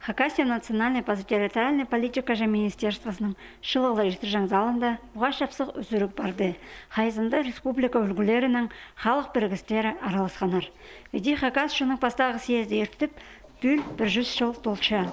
Хакасия национальная территориальная политика же министерствосының шылығы житіржан залында уға шапсық үзірік барды. Хайзында республика үлгілерінің халық біргістері араласқанар. Веде Хакас шының пастағы съезді ертіп, бүл 100 жыл толча.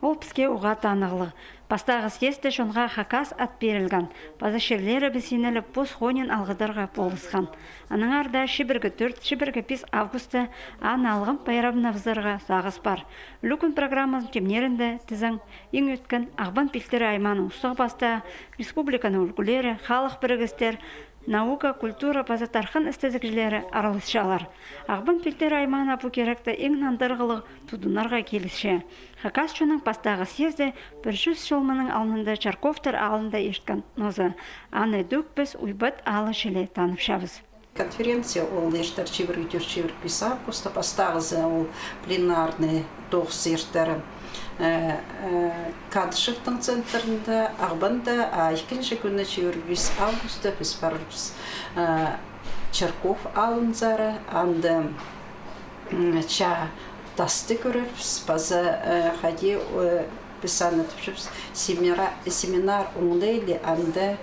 Ол піске уға танығылы. Пастағы съезді шонға Хакас ат берілген. Базы шерлері бісенелі пос хонен алғыдарға болысқан. Аның арда шибіргі 4, шибіргі 5 августы ан алғым байрабына вызырға сағыз бар. Үлікін программасын темнерінде тізің ең өткен ағбан пілтері айманың ұстық баста республиканы үлгілері, халық бірігістер, наука, культура, базатархан істезікжілері аралысшалар. Ағбан пілтері аймана бұ керекті ең нандырғылық тудынарға келісші. Хакас шының пастағы съезді 100 жылмының алынында Чарковтар алында ешткен нозы. Аны дөк біз уйбат алы шеле танып Конференция ол ештер чебір 5 августа пастағызы ол пленарный тоғыз ертері Кадышевтың центрында ағбанда, айкінші күні 5 августа біз барырбыз Чарков алынзары, анды ча тасты көрірбіз, базы хади біз анытып семинар оңлайлы, анды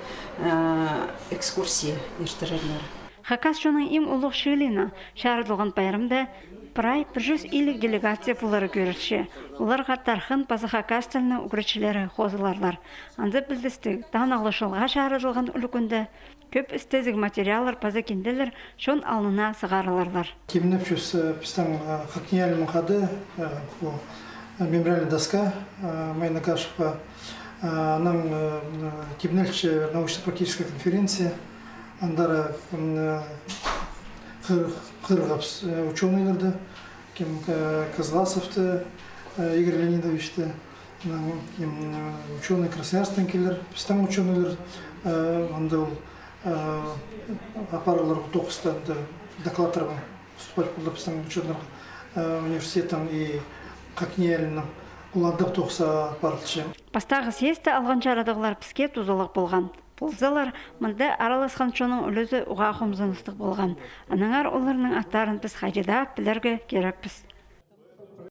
экскурсия ертірілер. Хакас шының им ұлық шөліна шарылған байрымда прай 150 делегация бұлары көріші. Оларға тархын базы Хакас тіліні үгіршілері қозыларлар. Анды білдістік, данағылышылға шарылған үлікінді көп істезік материалар базы кенделер шон алына сығарыларлар. Кемініп жүз біздің хакниялы мұқады мемориальная доска Майна Кашева. Нам кемінелші научно-практическая конференция. Андара қырғапс ученыйларды, Козласовты, Игорь Леонидовичті, ученый Красноярстан келер, біздің ученыйлар, анда ол апаралар тоқыстан докладтарға ұстыпать болды біздің ученыйларға университеттің и Хакниялының ұладық тоқса апарылшы. Пастағы съезді алған жарадығылар піске тузылық болған. Болзалар, мұнда араласқан шоның үлізі ұға қомзаныстық болған. Анаңар оларының аттарын біз қайдада білерге керекпіз.